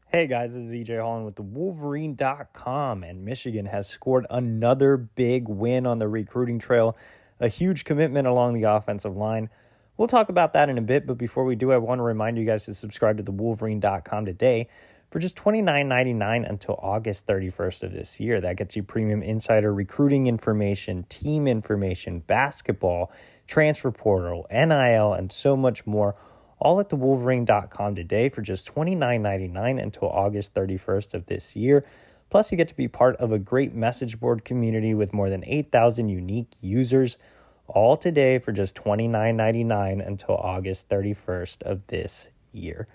Hey guys, this is Holland with the Wolverine.com, and Michigan has scored another big win on the recruiting trail, a huge commitment along the offensive line. We'll talk about that in a bit, but before we do, I want to remind you guys to subscribe to the Wolverine.com today for just $29.99 until August 31st of this year. That gets you premium insider recruiting information, team information, basketball, transfer portal, NIL, and so much more, all at thewolverine.com today for just $29.99 until August 31st of this year. Plus, you get to be part of a great message board community with more than 8,000 unique users, all today for just $29.99 until August 31st of this year.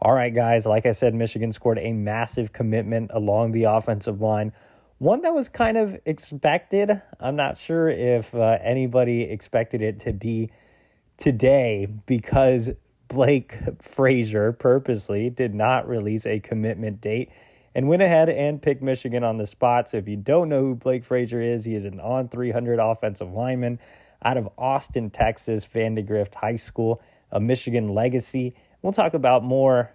All right, guys, like I said, Michigan scored a massive commitment along the offensive line, one that was kind of expected. I'm not sure if anybody expected it to be today, because Blake Frazier purposely did not release a commitment date and went ahead and picked Michigan on the spot. So if you don't know who Blake Frazier is, he is an on 300 offensive lineman out of Austin, Texas, Vandergrift High School, a Michigan legacy. We'll talk more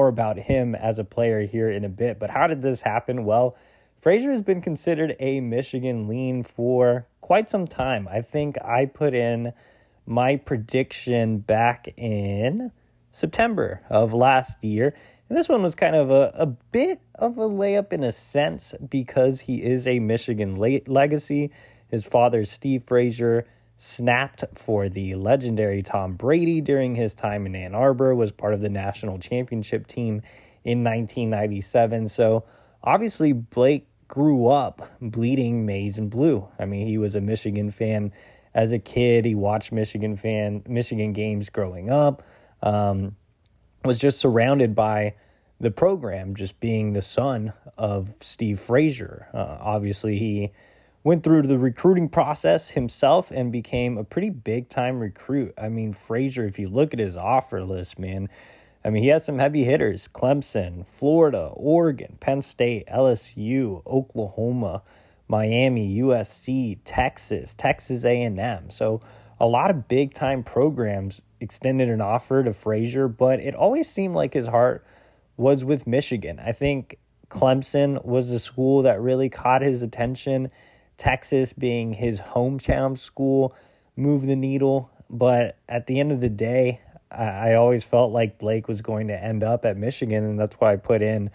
about him as a player here in a bit. But how did this happen? Well, Frazier has been considered a Michigan lean for quite some time. I think I put in my prediction back in September of last year. And this one was kind of a bit of a layup in a sense, because he is a Michigan legacy. His father, Steve Frazier, snapped for the legendary Tom Brady during his time in Ann Arbor, was part of the national championship team in 1997. So obviously Blake grew up bleeding maize and blue. I mean, he was a Michigan fan as a kid. He watched Michigan games growing up, was just surrounded by the program, just being the son of Steve Frazier. Obviously, he went through the recruiting process himself and became a pretty big-time recruit. I mean, Frazier, if you look at his offer list, man, I mean, he has some heavy hitters: Clemson, Florida, Oregon, Penn State, LSU, Oklahoma, Miami, USC, Texas A&M. So a lot of big-time programs extended an offer to Frazier, but it always seemed like his heart was with Michigan. I think Clemson was the school that really caught his attention. Texas, being his hometown school, moved the needle. But at the end of the day, I always felt like Blake was going to end up at Michigan, and that's why I put in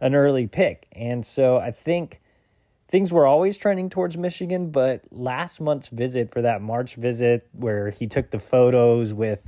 an early pick. And so I think things were always trending towards Michigan, but last month's visit, for that March visit where he took the photos with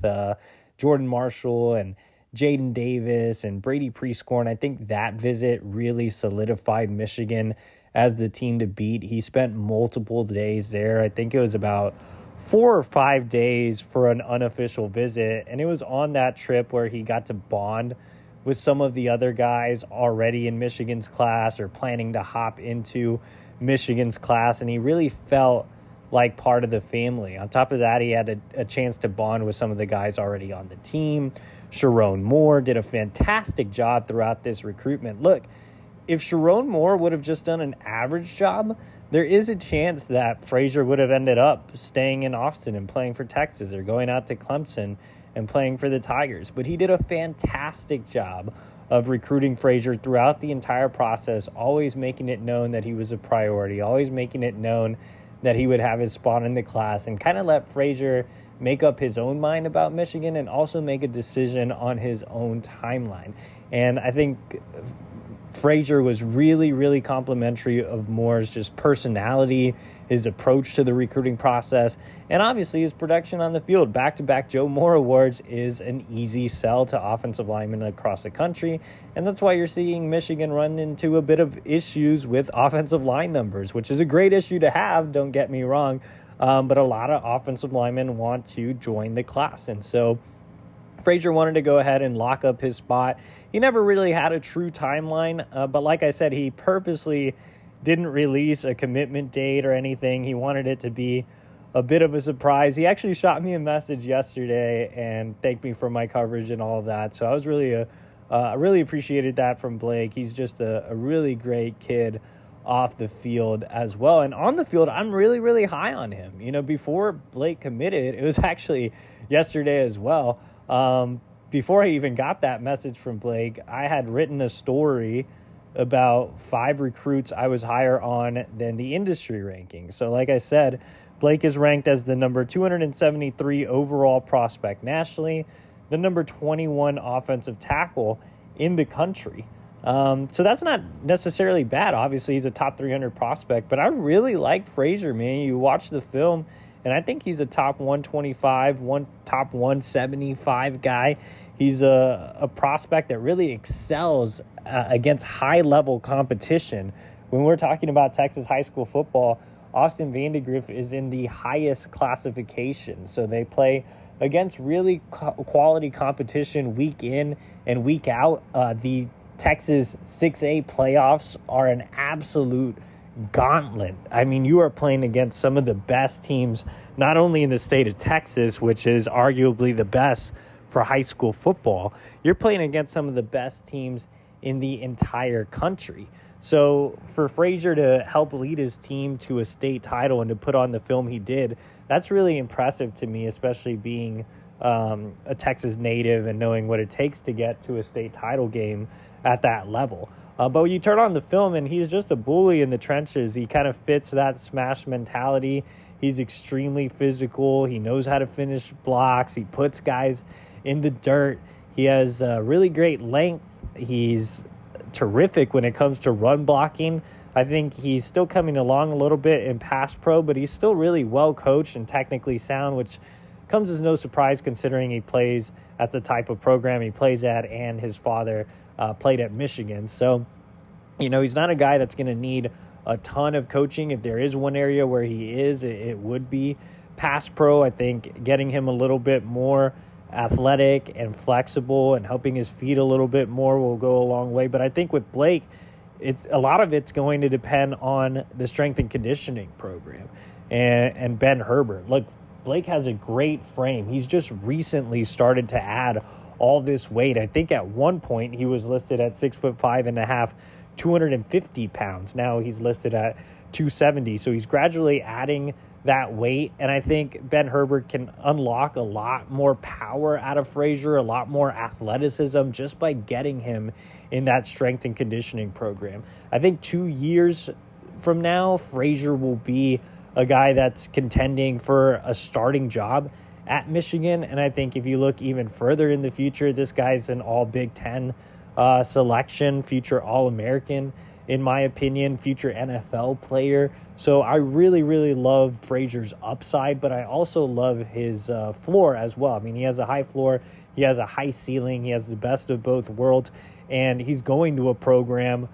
Jordan Marshall and Jaden Davis and Brady Prescorn, I think that visit really solidified Michigan as the team to beat. He spent multiple days there. I think it was about 4 or 5 days for an unofficial visit, and it was on that trip where he got to bond with some of the other guys already in Michigan's class or planning to hop into Michigan's class, and he really felt like part of the family. On top of that, he had a chance to bond with some of the guys already on the team. Sharon Moore did a fantastic job throughout this recruitment. Look, if Sharon Moore would have just done an average job, there is a chance that Frazier would have ended up staying in Austin and playing for Texas, or going out to Clemson and playing for the Tigers. But he did a fantastic job of recruiting Frazier throughout the entire process, always making it known that he was a priority, always making it known that he would have his spot in the class, and kind of let Frazier make up his own mind about Michigan and also make a decision on his own timeline. And I think Frazier was really, really complimentary of Moore's just personality, his approach to the recruiting process, and obviously his production on the field. Back-to-back Joe Moore awards is an easy sell to offensive linemen across the country, and that's why you're seeing Michigan run into a bit of issues with offensive line numbers, which is a great issue to have, don't get me wrong, but a lot of offensive linemen want to join the class, and so Frazier wanted to go ahead and lock up his spot. He never really had a true timeline, but like I said, he purposely didn't release a commitment date or anything. He wanted it to be a bit of a surprise. He actually shot me a message yesterday and thanked me for my coverage and all of that. So I was really appreciated that from Blake. He's just a really great kid off the field as well. And on the field, I'm really, really high on him. You know, before Blake committed, it was actually yesterday as well. before I even got that message from Blake, I had written a story about 5 recruits I was higher on than the industry ranking. So like I said, Blake is ranked as the number 273 overall prospect nationally, the number 21 offensive tackle in the country. So that's not necessarily bad. Obviously, he's a top 300 prospect, but I really like Frazier, man. You watch the film, and I think he's a top 125, top 175 guy. He's a prospect that really excels against high-level competition. When we're talking about Texas high school football, Austin Vandegrift is in the highest classification. So they play against really quality competition week in and week out. The Texas 6A playoffs are an absolute gauntlet. I mean, you are playing against some of the best teams, not only in the state of Texas, which is arguably the best for high school football, you're playing against some of the best teams in the entire country. So for Frazier to help lead his team to a state title and to put on the film he did, that's really impressive to me, especially being a Texas native and knowing what it takes to get to a state title game at that level. But when you turn on the film, and he's just a bully in the trenches. He kind of fits that smash mentality. He's extremely physical. He knows how to finish blocks. He puts guys in the dirt. He has really great length. He's terrific when it comes to run blocking. I think he's still coming along a little bit in pass pro, but he's still really well coached and technically sound, which comes as no surprise considering he plays at the type of program he plays at, and his father played at Michigan. So, he's not a guy that's going to need a ton of coaching. If there is one area where he is, it would be pass pro. I think getting him a little bit more athletic and flexible and helping his feet a little bit more will go a long way. But I think with Blake, a lot of it's going to depend on the strength and conditioning program and Ben Herbert. Look, Blake has a great frame. He's just recently started to add all this weight. I think at one point he was listed at 6'5.5", 250 pounds. Now he's listed at 270. So he's gradually adding that weight. And I think Ben Herbert can unlock a lot more power out of Frazier, a lot more athleticism just by getting him in that strength and conditioning program. I think 2 years from now, Frazier will be a guy that's contending for a starting job at Michigan. And I think if you look even further in the future, this guy's an all Big Ten selection, future All-American, in my opinion, future NFL player. So I really, really love Frazier's upside, but I also love his floor as well. I mean, he has a high floor, he has a high ceiling, he has the best of both worlds, and he's going to a program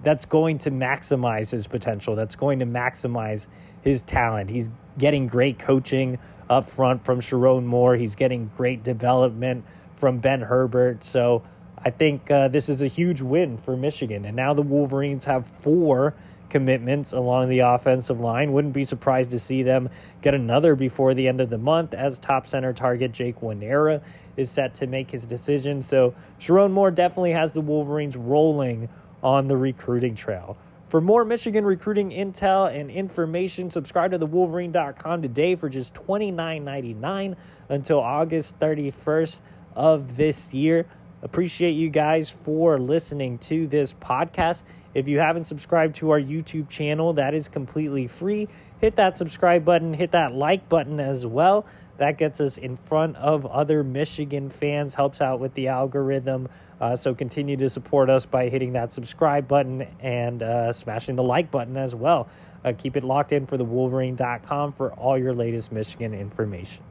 that's going to maximize his potential, that's going to maximize his talent. He's getting great coaching up front from Sharon Moore. He's getting great development from Ben Herbert. So I think this is a huge win for Michigan. And now the Wolverines have 4 commitments along the offensive line. Wouldn't be surprised to see them get another before the end of the month, as top center target Jake Wanera is set to make his decision. So Sharon Moore definitely has the Wolverines rolling on the recruiting trail. For more Michigan recruiting intel and information, subscribe to thewolverine.com today for just $29.99 until August 31st of this year. Appreciate you guys for listening to this podcast. If you haven't subscribed to our YouTube channel, that is completely free. Hit that subscribe button, hit that like button as well. That gets us in front of other Michigan fans, helps out with the algorithm. So continue to support us by hitting that subscribe button and smashing the like button as well. Keep it locked in for thewolverine.com for all your latest Michigan information.